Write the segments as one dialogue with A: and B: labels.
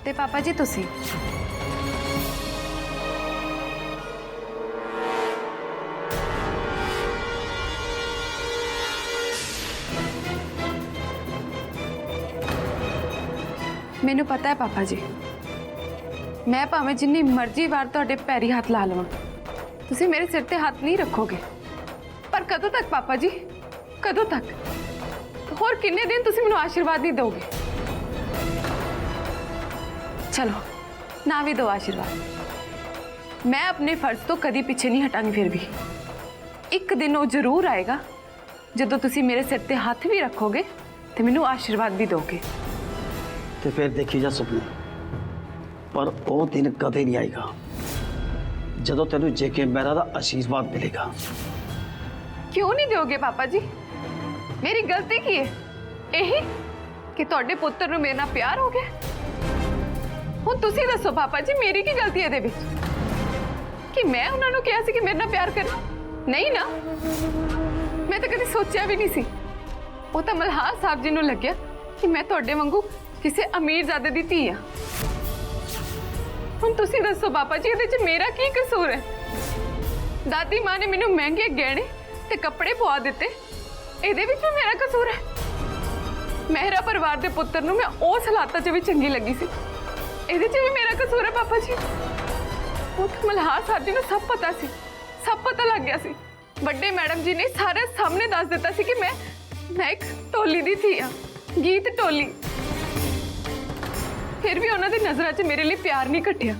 A: ते पापा जी तुसी मैनू पता है पापा जी, मैं भावें जिन्नी मर्जी बार तुहाडे पैरी हाथ ला लवां, तुसी मेरे सिर ते हाथ नहीं रखोगे। पर कदों तक पापा जी, कदों तक? होर किन्ने दिन तुसी मैनू आशीर्वाद नहीं दोगे? चलो ना भी दो आशीर्वाद, मैं अपने फर्ज तो कदी पीछे नहीं हटांगी। फिर भी एक दिन वो जरूर आएगा जदों तुसी मेरे सिर ते हाथ भी रखोगे ते मैनू आशीर्वाद भी दोगे।
B: तो फिर देखी जा सुपने, पर वो दिन कदे नहीं आएगा जदों तेनू जेके मेहरा दा आशीर्वाद मिलेगा।
A: क्यों नहीं दोगे पापा जी? मेरी गलती की है यही कि तुहाडे पुत्र नू मेरे नाल प्यार हो गया। हुण तुसी दसो पापा जी, मेरी की गलती है इहदे विच कि मैं उन्हां नू कहा सी कि मेरे नाल प्यार करना? नहीं ना, मैं तो कभी सोचा भी नहीं सी। वो तो मल्हार साहब जी नू लग्या कि मैं तुहाडे वांगू किसी अमीरजादे दी धी आ। हुण तुसी दसो पापा जी, इहदे च मेरा की कसूर है? दादी मां ने मैनू महंगे गहने ते कपड़े पवा दिते, इहदे विच भी मेरा कसूर है? मेहरा परिवार दे पुत्र नू मैं उस हालात च भी चंगी लगी सी, इहदे च भी मेरा कसूर है पापा जी? वो तो मल्हार साहब जी नू सब पता सी, सब पता लग गया सी। बड़े मैडम जी ने सारे सामने दस दिता सी कि मैं एक टोली दी थी आ, गीत टोली। फिर भी उन्हां दी नज़रां च मेरे लिए प्यार नहीं घटिया,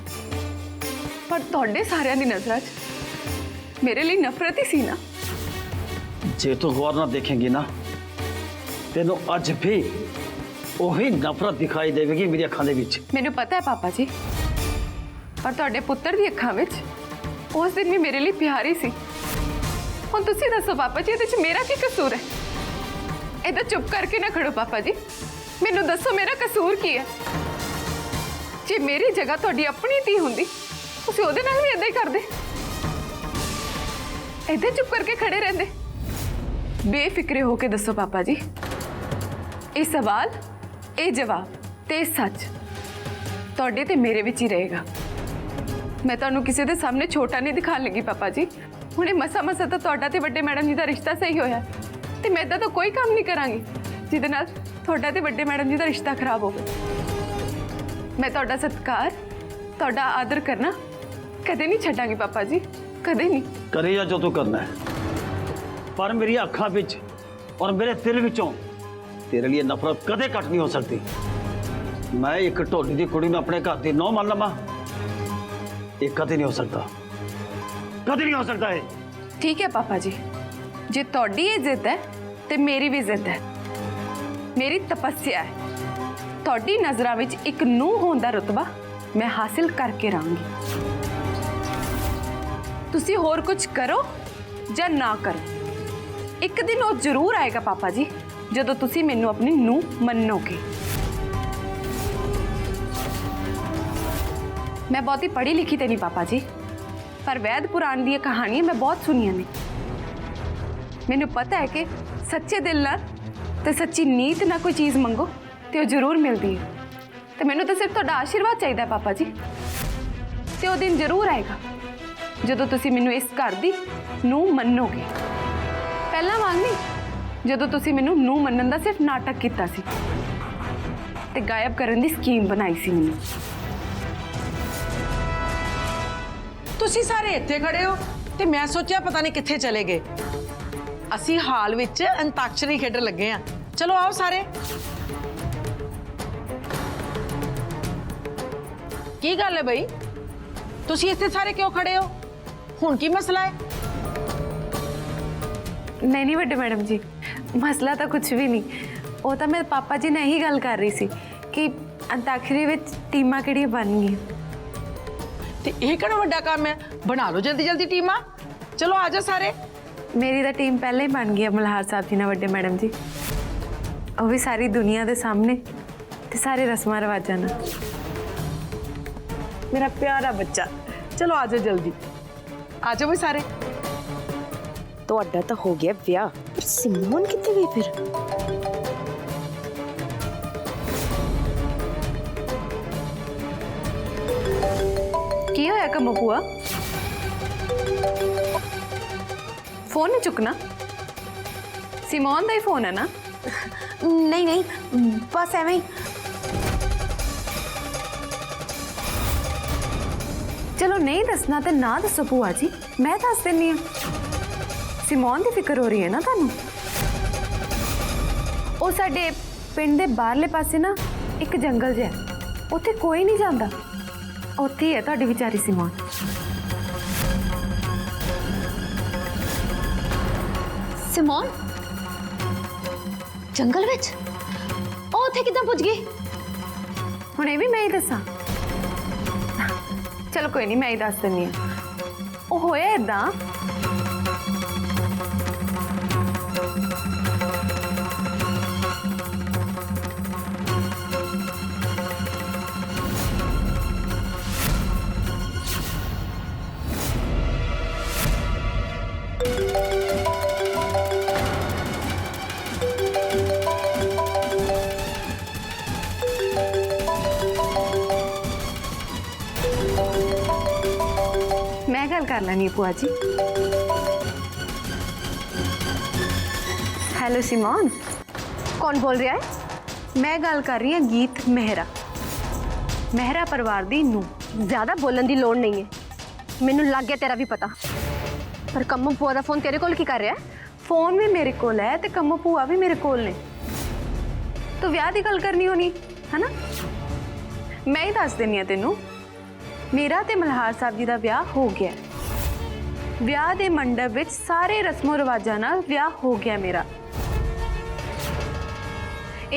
A: पर तुहाडे सारियां दी नज़रां च मेरे लिए नफरत ही सी ना।
B: जे तू गौर ना देखेंगी ना, तेनों अज भी वही नफरत दिखाई देगी मेरी अखां दे विच।
A: मैनू पता है पापा जी, पर तुहाडे पुत्र दी अखां विच उस दिन भी मेरे लिए प्यार ही सी। हुण तुसी दसो पापा जी, इहदे च मेरा की कसूर है? इधर चुप करके ना खड़ो पापा जी, मैनू दसो मेरा कसूर की है? जे मेरी जगह तुहाडी अपनी धी हुंदी, तुसी ओहदे नाल भी इदां ही करदे? इधर चुप करके खड़े रहंदे? बेफिक्रे होके दसो पापा जी, ये सवाल, ये जवाब ते सच तुहाडे ते मेरे विच ही रहेगा। मैं तुहानू किसी दे सामने छोटा नहीं दिखाने लगी पापा जी। हुणे मसा मसा तो तुहाडा ते वड्डे मैडम जी दा रिश्ता सही होया, ते मैं इदां तो कोई काम नहीं करांगी जिहदे नाल तुहाडा ते वड्डे मैडम जी दा रिश्ता खराब होवे। मैं तुहाडा सत्कार, तुहाडा आदर करना कदे नहीं छड्डांगी पापा जी, कदे नहीं।
B: करी जा जो तू करना है, पर मेरी अखां विच और मेरे दिल विचों तेरे लिए नफरत कदे घट नहीं हो सकती। मैं एक ढोली दी कुड़ी में अपने घर दी नौं मान लवां, ये कदे नहीं हो सकता, कदे नहीं हो सकता है।
A: ठीक है पापा जी, जे तुहाडी ये जिद है ते मेरी भी जिद है, मेरी तपस्या है। तुहाडी नज़रां विच एक नूंह होण दा रुतबा मैं हासिल करके रहांगी। तुसी होर कुछ करो या ना करो, एक दिन वो जरूर आएगा पापा जी जदों तुसी मैनू अपनी नूंह मन्नोगे। मैं बहुत ही पढ़ी लिखी ते नहीं पापा जी, पर वैद पुराण दी कहानियां मैं बहुत सुनिया ने। मैनू पता है कि सच्चे दिल नाल ते सच्ची नीत ना कोई चीज़ मंगो तो वो जरूर मिलती है। तो मैनू तो सिर्फ तुहाडा आशीर्वाद चाहिए पापा जी, तो वो दिन जरूर आएगा जदों तुसी मैनू इस घर दी नूंह मन्नोगे। पहला वांग नहीं, जदों तुसी मैनू नूंह मन्नण दा सिर्फ नाटक कीता सी ते गायब करन दी स्कीम बनाई सी मैनू।
C: तुसी सारे इत्थे खड़े हो ते मैं सोचा पता नहीं कित्थे चले गए। असी हाल विच अंताक्षरी खेडण लगे हैं, चलो आओ सारे। की गल है बई, तुसी इत्थे सारे क्यों खड़े हो? हुण की मसला है?
A: नहीं वड्डे मैडम जी, मसला तो कुछ भी नहीं। वो तो मैं पापा जी ने ही गल कर रही सी कि अंताक्षरी विच टीमां किहड़ियां बन गई।
C: ते इह किहड़ा वड्डा काम है, बना लो जल्दी जल्दी टीमां। चलो आ जाओ सारे।
A: मेरी तो टीम पहले ही बन गई है मल्हार साहब जी ने वड्डे मैडम जी, वो भी सारी दुनिया के सामने ते सारे रस्मां रिवाजां नाल।
C: मेरा प्यारा बच्चा, चलो आ जाओ जल्दी, आ जाओ भी सारे।
D: ਤੁਹਾਡਾ ਤਾਂ ਹੋ ਗਿਆ ਵਿਆਹ, ਪਰ ਸਿਮਰਨ ਕਿੱਥੇ ਗਈ ਫਿਰ?
A: ਕੀ ਹੋਇਆ ਕੰਮੋ ਭੂਆ? ਫੋਨ ਨਹੀਂ ਚੁੱਕਣਾ? ਸਿਮੋਨ ਦਾ ਹੀ ਫੋਨ ਹੈ ਨਾ?
D: ਨਹੀਂ ਨਹੀਂ, ਬਸ ਐਵੇਂ ਹੀ।
A: ਚਲੋ ਨਹੀਂ ਦੱਸਣਾ ਤੇ ਨਾ ਦੱਸੋ ਭੂਆ ਜੀ, ਮੈਂ ਦੱਸ ਦਿੰਨੀ ਆ। ਸਿਮੋਨ ਦੀ ਫਿਕਰ ਹੋ ਰਹੀ ਹੈ ਨਾ ਤੁਹਾਨੂੰ? ਉਹ ਸਾਡੇ ਪਿੰਡ ਦੇ ਬਾਹਰਲੇ ਪਾਸੇ ਨਾ ਇੱਕ ਜੰਗਲ ਜਿਹਾ ਹੈ, ਉੱਥੇ ਕੋਈ ਨਹੀਂ ਜਾਂਦਾ। ਉੱਥੇ ਹੀ ਹੈ ਤੁਹਾਡੀ ਵਿਚਾਰੀ ਸਿਮੋਨ।
E: ਸਿਮੋਨ ਜੰਗਲ ਵਿੱਚ ਉਹ ਉੱਥੇ ਕਿੱਦਾਂ ਪੁੱਜ ਗਈ?
A: ਹੁਣ ਇਹ ਵੀ ਮੈਂ ਹੀ ਦੱਸਾਂ? ਚਲੋ ਕੋਈ ਨਹੀਂ, ਮੈਂ ਹੀ ਦੱਸ ਦਿੰਨੀ ਆ। ਉਹ ਹੋਇਆ ਏਦਾਂ, मैं गल कर लैनी भूआ जी। Hello Simone.
E: कौन बोल रहा है?
A: मैं गल कर रही हूँ गीत मेहरा, मेहरा परिवार दी नूं।
E: ज्यादा बोलन की लोड़ नहीं है, मैनू लग गया तेरा भी पता। पर कम्मो भूआ का फोन तेरे कोल की कर रहा है?
A: फोन भी मेरे कोल है ते कम्मो भूआ भी मेरे कोल ने। तो विआह दी गल करनी होनी है ना? मैं ही दस देनी है तेनू। मेरा ते मल्हार साहब जी का विआह हो गया। विआह दे मंडप विच सारे रस्मों रिवाजां नाल विआह हो गया मेरा।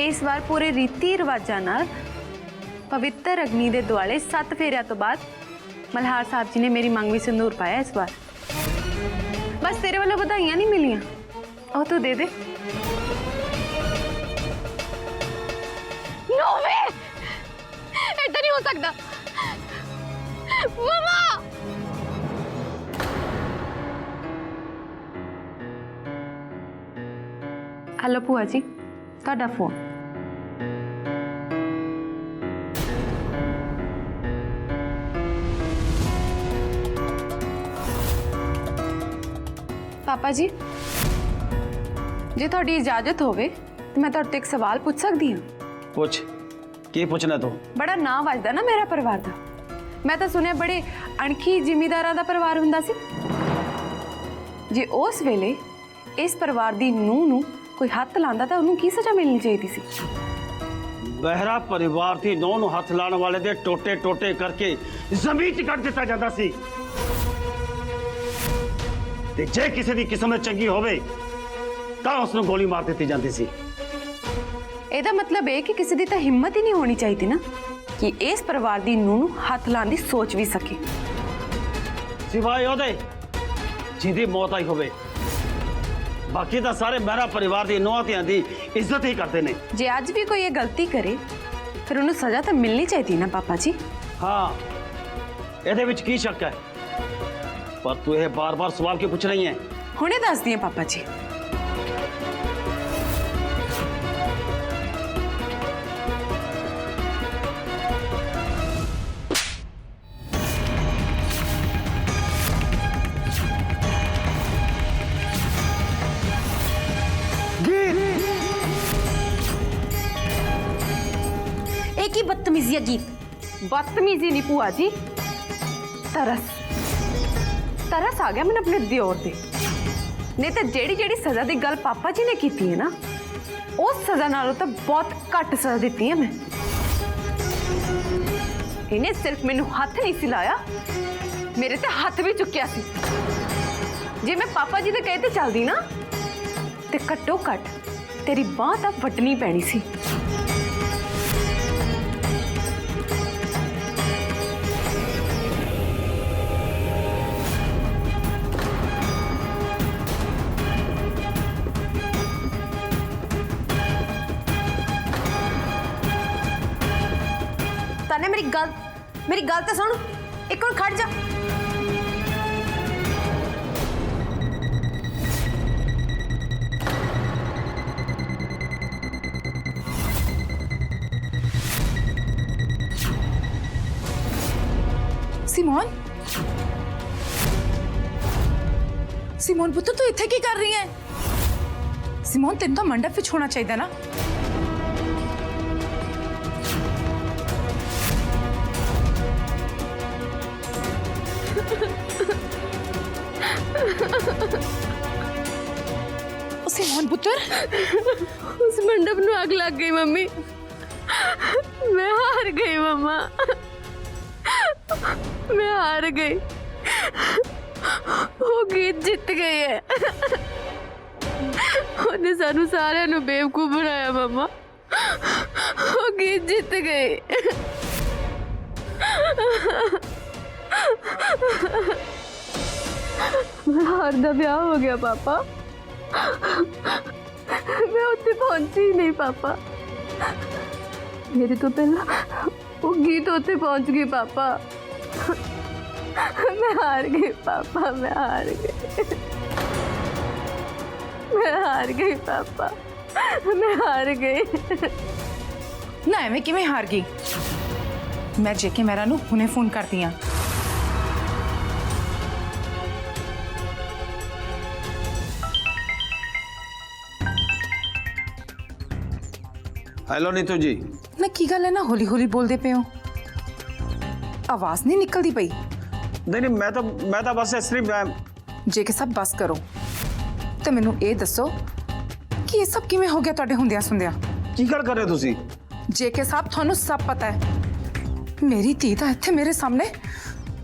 A: इस बार पूरे रीति रिवाजां नाल पवित्र अग्नि दे दुआले 7 फेरिया तो बाद मल्हार साहब जी ने मेरी मंग में सिंदूर पाया इस बार। बस तेरे वालों बधाइयां नहीं मिलियां, और तू दे दे।
E: नो वे, ऐसा नहीं हो सकता। मम्मा!
A: हेलो भूआ जी, ਤੁਹਾਡਾ फोन। पापा जी, जे ਤੁਹਾਡੀ इजाजत होवे तो मैं ਤੁਹਾਡੇ ਤੋਂ एक सवाल पूछ सकती हूँ?
B: पूछ, की पूछना तू?
A: बड़ा नाम वजदा ना मेरा परिवार का। मैं तो सुनिया बड़े अणखी जिमीदारा का परिवार हुंदा सी। जे उस वेले इस परिवार दी नूंह नूं कोई हत्थ लांदा तो उन्होंने की सजा मिलनी चाहिए सी?
B: बहरा परिवार की नौं नूं हथ लाने वाले दे टोटे टोटे करके जमीन च कट दिता जाता सी। ते जे किसी की किस्मत चंगी होवे तां उसनूं गोली मार दी जाती सी।
A: ਇਹਦਾ मतलब है कि किसी की तो हिम्मत ही नहीं होनी चाहिए ना कि इस परिवार की नूंह नूं हथ लाने की सोच भी सके।
B: सिवाय ओदे जिहदी मौत आई होवे, बाकी तो सारे मेरा परिवार की नौं धियां दी इज्जत ही करते हैं।
A: जे अज भी कोई ये गलती करे फिर उन्हें सजा तो मिलनी चाहिए ना पापा जी।
B: हाँ, ਇਹਦੇ ਵਿੱਚ ਕੀ शक है? पर तू ये बार बार सवाल क्यों पूछ रही है?
A: हुणे दस दिए पापा जी।
E: एक ही बदतमीजी है गीत।
A: बदतमीजी नहीं भूआ जी, तरस तरस आ गया मैंने अपने दियोर दे। नहीं तो जेड़ी जेड़ी सजा की गल पापा जी ने की है ना, उस सजा नालों तो बहुत घट सजा दी है मैं। इन्हें सिर्फ मैनू हथ नहीं सी लाया, मेरे ते हथ भी चुकिया सी। जे मैं पापा जी के कहते चलती ना तो घट्टो घट तेरी बांह तो वड्डनी पैनी सी।
E: तने मेरी गल तो सुन, एक और खड़ जा।
F: सिमोन सिमोन पुत्र तू इत्थे की कर रही है? सिमोन तेन तो मंडप विच होना चाहिए ना। सिमोन पुत्र
E: उस मंडप में आग लग गई मम्मी। मैं हार गई मम्मा, मैं हार गई। वो गीत जित गई है। ਉਹਨੇ ਸਾਨੂੰ ਸਾਰਿਆਂ ਨੂੰ ਬੇਵਕੂਫ ਬਣਾਇਆ ਮਮਾ। ਉਹ ਗੀਤ ਜਿੱਤ ਗਈ। हार दा ब्याह हो गया पापा। मैं उत्थे पहुंची ही नहीं पापा। मेरे तो पहला वो गीत उत्थे पहुंच गई पापा। मैं हार गई पापा, मैं हार गई, मैं हार गई पापा, मैं हार गई।
F: ना एवें किवें हार गई? मैं जेके मेरा नू हुणे फोन करती हाँ।
B: हेलो नीतू जी।
F: ना की गल है ना हौली हौली बोलते पे हो, आवाज नहीं निकलती पई।
B: नहीं मैं तो बस इसलिए
F: जेके सब बस करो ते मैनू ये दसो कि ये सब किवें हो गया तुहाडे हुंदियां सुंदियां?
B: की गल कर रहे हो तुसी?
F: जेके साहब थानू सब पता है, मेरी धी दा इत्थे मेरे सामने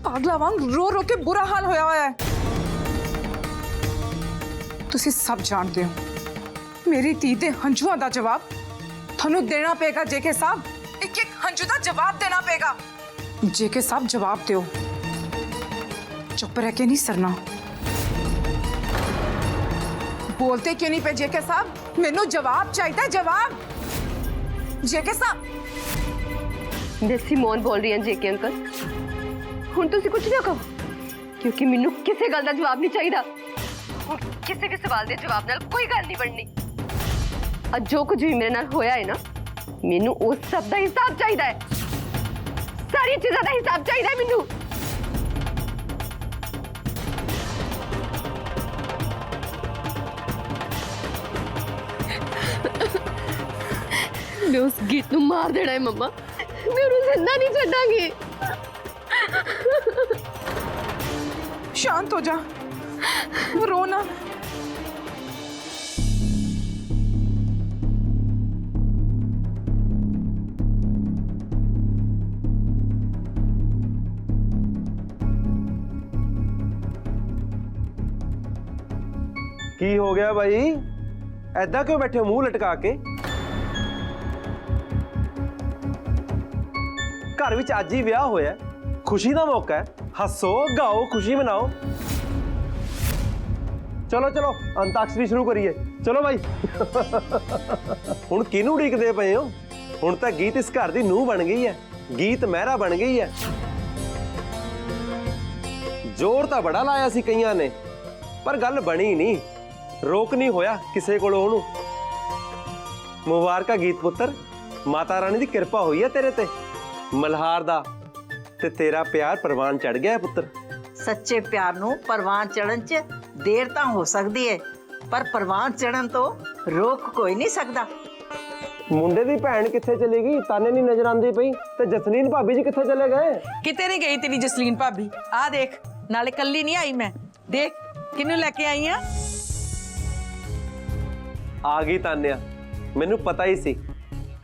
F: पागला वांग रो रो के बुरा हाल होया होया है। तुसी सब जानते हो मेरी धी दे हंझुआं दा जवाब थानू देना पेगा। जेके साहब एक एक हंझू दा जवाब देना पेगा। जेके साहब जवाब दियो, चुप रह के नहीं सरना। बोलते क्यों नहीं पे जेके साहब? मैनू जवाब चाहिए, जवाब। जेके साहब
E: मैं सिमोन बोल रही हूँ जेके अंकल। हुण तुसी कुछ ना कहो क्योंकि मैनू किसी गल दा जवाब नहीं चाहिए। हुण किसी भी सवाल दे जवाब नाल कोई गल नहीं बननी। अज जो कुछ भी मेरे नाल होया है ना, मैनू उस सब दा हिसाब चाहिए है। सारी चीज़ों का हिसाब चाहिए है मैनू। मैं उस गीत नू मार देना है मम्मा। मैं उन्हें जिंदा नहीं छड्डांगी।
F: शांत हो जा, रो ना।
G: की हो गया भाई? ऐदा क्यों बैठे हो मुंह लटका के? घर विच अज ही विआह होया, खुशी का मौका है, हसो गाओ खुशी मनाओ। चलो चलो अंताक्षरी शुरू करिए। चलो भाई। हुण किनू उड़ीकदे पए हो? हुण तां गीत इस घर दी नूंह बन गई है, गीत मेहरा बन गई है। जोर तां बड़ा लाया सी कईयां ने, पर गल बनी नहीं, रोक नहीं होया किसे कोलों ओनू। मुबारका गीत पुत्र, माता रानी दी कृपा हुई है तेरे ते। मल्हार दा ते तेरा प्यार परवान चढ़ गया है पुत्र।
H: सच्चे प्यार नू परवान चढ़न च देर तां हो सकदी है, पर परवान चढ़न तो रोक कोई नहीं सकदा।
G: मुंडे दी भैन किथे चली गई? ताने नहीं नजर आंदी पई। ते जसलीन भाभी जी किथे चले गए?
C: किते नहीं गई तेरी जसलीन भाभी। आ देख, नाले कल्ली नहीं आई मैं। देख किनू लेके आई हां।
G: आ गई तान्या, मैनू पता ही सी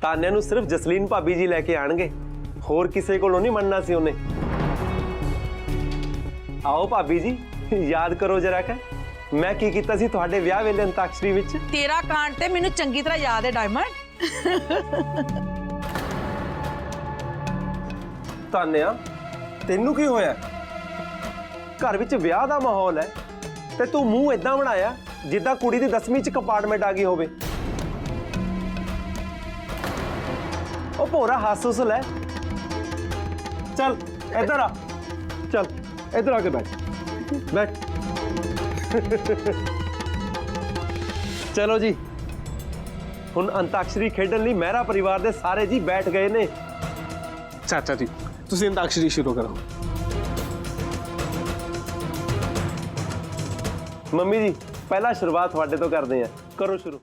G: तान्या नू सिर्फ जसलीन भाभी जी लेके आणगे, होर किसे कोलों नहीं मनना सी उन्हें। आओ भाभी जी, याद करो जरा का मैं की कीता सी तुहाडे विआह वेले अंताक्षरी विच।
C: तेरा कांड ते मैनू चंगी तरह याद है डायमंड।
G: तान्या तेनू की होया? घर विच विआह दा माहौल है ते तू मुंह इदां बनाया जिद्दां कुड़ी दी 10वीं च कंपार्टमेंट आ गई होवे। ओ भोरा हस हुस लै। चल इधर आ, चल इधर आके बैठ बैठ। चलो जी, हुण अंताक्षरी खेडन लई मेहरा परिवार दे सारे जी बैठ गए ने।
I: चाचा जी तुसीं अंताक्षरी शुरू करो।
G: ਮੰਮੀ ਜੀ ਪਹਿਲਾਂ ਸ਼ੁਰੂਆਤ ਤੁਹਾਡੇ ਤੋਂ ਕਰਦੇ ਆ, ਕਰੋ ਸ਼ੁਰੂ।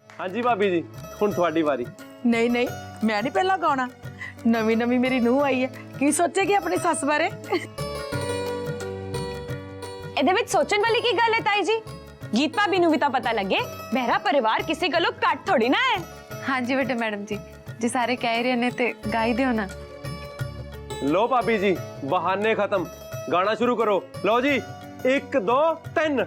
G: ਹਾਂਜੀ ਭਾਬੀ ਜੀ, ਹੁਣ ਤੁਹਾਡੀ ਵਾਰੀ।
C: ਨਹੀਂ ਨਹੀਂ, ਮੈਂ ਨਹੀਂ ਪਹਿਲਾਂ ਗਾਉਣਾ। ਨਵੀਂ ਨਵੀਂ ਮੇਰੀ ਨੂੰਹ ਆਈ ਹੈ, ਕੀ ਸੋਚੇਗੀ ਆਪਣੀ ਸੱਸ ਬਾਰੇ?
D: ਇਹਦੇ ਵਿੱਚ ਸੋਚਣ ਵਾਲੀ ਕੀ ਗੱਲ ਹੈ ਤਾਈ ਜੀ? ਗੀਤ ਭਾਬੀ ਨੂੰ ਵੀ ਤਾਂ ਪਤਾ ਲੱਗੇ ਬਹਿਰਾ ਪਰਿਵਾਰ ਕਿਸੇ ਗੱਲੋਂ ਘੱਟ ਥੋੜੀ ਨਾ ਹੈ।
A: ਹਾਂਜੀ ਵੱਡੇ ਮੈਡਮ ਜੀ, ਜੇ ਸਾਰੇ ਕਹਿ ਰਹੇ ਨੇ ਤੇ ਗਾਈ ਦਿਓ ਨਾ।
G: लो भाभी जी, बहाने खत्म, गाना शुरू करो। लो जी, 1 2 3।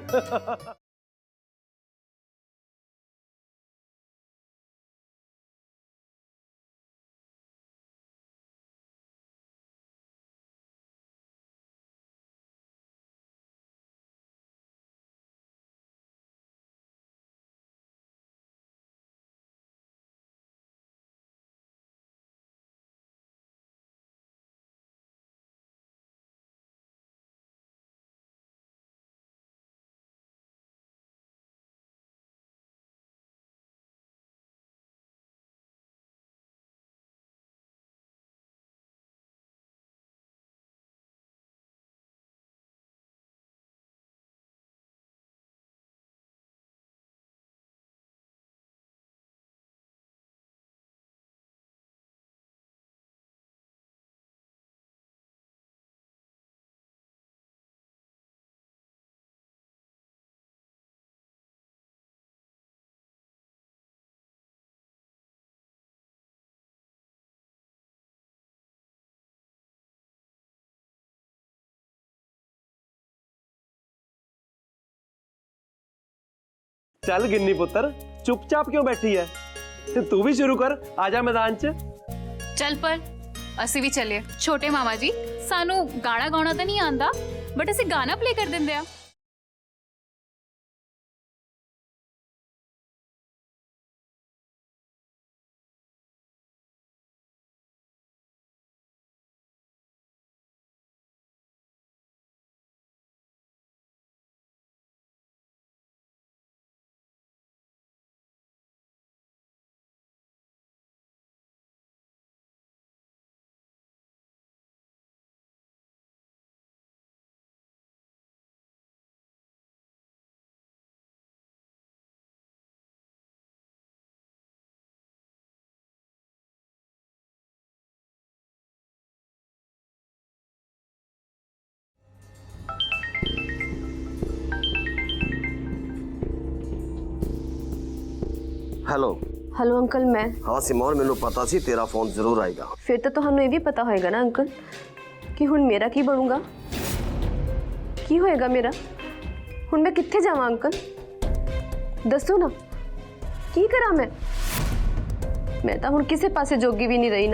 G: चल गिन्नी पुत्र, चुपचाप क्यों बैठी है? ते तू भी शुरू कर, आजा मैदान च।
I: चल पर ਅਸੀਂ ਵੀ ਚੱਲੇ। ਛੋਟੇ ਮਾਮਾ ਜੀ, ਸਾਨੂੰ ਗਾਣਾ ਗਾਉਣਾ ਤਾਂ ਨਹੀਂ ਆਂਦਾ, ਬਟ ਅਸੀਂ ਗਾਣਾ ਪਲੇ ਕਰ ਦਿੰਦੇ ਆ।
J: ਹੈਲੋ
E: हेलो अंकल, मैं
J: ਹਾਂ ਸਿਮੋਨ, ਮੈਨੂੰ ਪਤਾ ਸੀ ਤੇਰਾ ਫੋਨ ਜ਼ਰੂਰ ਆਏਗਾ।
E: फिर तो ਤੁਹਾਨੂੰ ਇਹ ਵੀ ਪਤਾ ਹੋਏਗਾ ਨਾ ਅੰਕਲ ਕਿ ਹੁਣ ਮੇਰਾ ਕੀ ਬਣੂਗਾ, ਕੀ ਹੋਏਗਾ ਮੇਰਾ। ਹੁਣ ਮੈਂ ਕਿੱਥੇ ਜਾਵਾਂ ਅੰਕਲ, ਦੱਸੋ ਨਾ, ਕੀ ਕਰਾਂ ਮੈਂ ਤਾਂ ਹੁਣ ਕਿਸੇ ਪਾਸੇ ਜੋਗੀ ਵੀ ਨਹੀਂ ਰਹੀ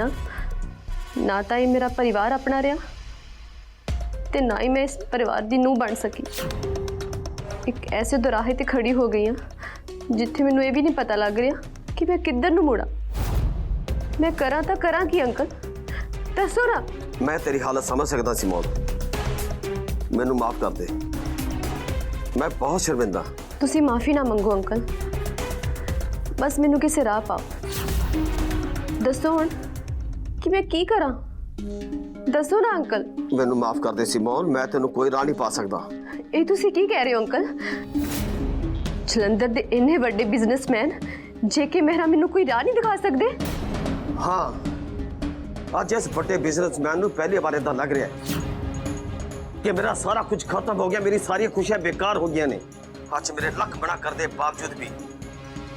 E: ਨਾ ਤਾਂ ਇਹ ਮੇਰਾ ਪਰਿਵਾਰ ਆਪਣਾ ਰਿਹਾ ਤੇ ਨਾ ਹੀ ਮੈਂ ਇਸ ਪਰਿਵਾਰ ਦੀ ਨੂੰਹ ਬਣ ਸਕੀ। ਇੱਕ ਐਸੇ ਦੁਰਾਹੇ ਤੇ ਖੜੀ ਹੋ ਗਈ ਹਾਂ ਜਿੱਥੇ ਮੈਨੂੰ ਇਹ ਵੀ ਨਹੀਂ ਪਤਾ ਲੱਗ ਰਿਹਾ कि मैं किधर ਨੂੰ ਮੁੜਾ। मैं करा तो करा की अंकल, दसो ना।
J: मैं तेरी हालत समझ सकता सिमोन, मैनू माफ कर दे, मैं बहुत शर्मिंदा।
E: तुसी माफ़ी ना मंगो अंकल, बस मैनू किसी राह पाओ। दसो हुण कि मैं की करा, दसो ना अंकल।
J: मैनू माफ कर दे सिमोन, मैं तेनू कोई राह नहीं पा सकता।
E: ये तुसी की कह रहे हो अंकल? जलंधर दे इन्ने बड़े बिजनेसमैन जेके मेहरा मैनू कोई राह नहीं दिखा सकते?
J: हाँ, अज इस बड़े बिजनेसमैन नू पहली बार इदा लग रहा है कि मेरा सारा कुछ खत्म हो गया, मेरी सारी खुशियां बेकार हो गई ने। अज मेरे लख बना कर दे बावजूद भी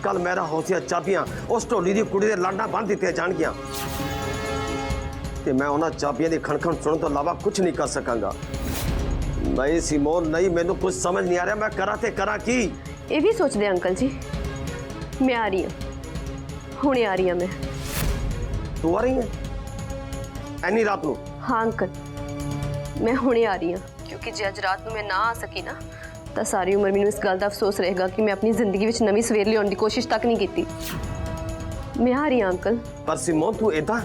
J: कल मेरा हौसिया चाबियां उस ढोली दी कुड़ी दे लाडा बन दित्तियां जाणगियां ते मैं उन्हां चाबियां दी खणखण सुनने तो इलावा कुछ नहीं कर सकांगा। नहीं सिमोन नहीं, मैनू कुछ समझ नहीं आ रहा, मैं करा ते करा की।
E: ये भी सोच दे अंकल जी, मैं आ रही हूँ, हुणे आ रही हूँ मैं।
J: तू आ रही है एनी रात नू?
E: हाँ अंकल, मैं हुणे आ रही हूँ क्योंकि जे अज रात नू मैं ना आ सकी ना ਤਾਂ ਸਾਰੀ ਉਮਰ ਮੈਨੂੰ ਇਸ ਗੱਲ ਦਾ ਅਫਸੋਸ ਰਹੇਗਾ ਕਿ ਮੈਂ ਆਪਣੀ ਜ਼ਿੰਦਗੀ ਵਿੱਚ ਨਵੀਂ ਸਵੇਰ ਲਿਆਉਣ ਦੀ ਕੋਸ਼ਿਸ਼ ਤੱਕ ਨਹੀਂ ਕੀਤੀ। ਮੈਂ ਹਾਰੀ ਹਾਂ ਅੰਕਲ।
J: पर सिमोन तू इदा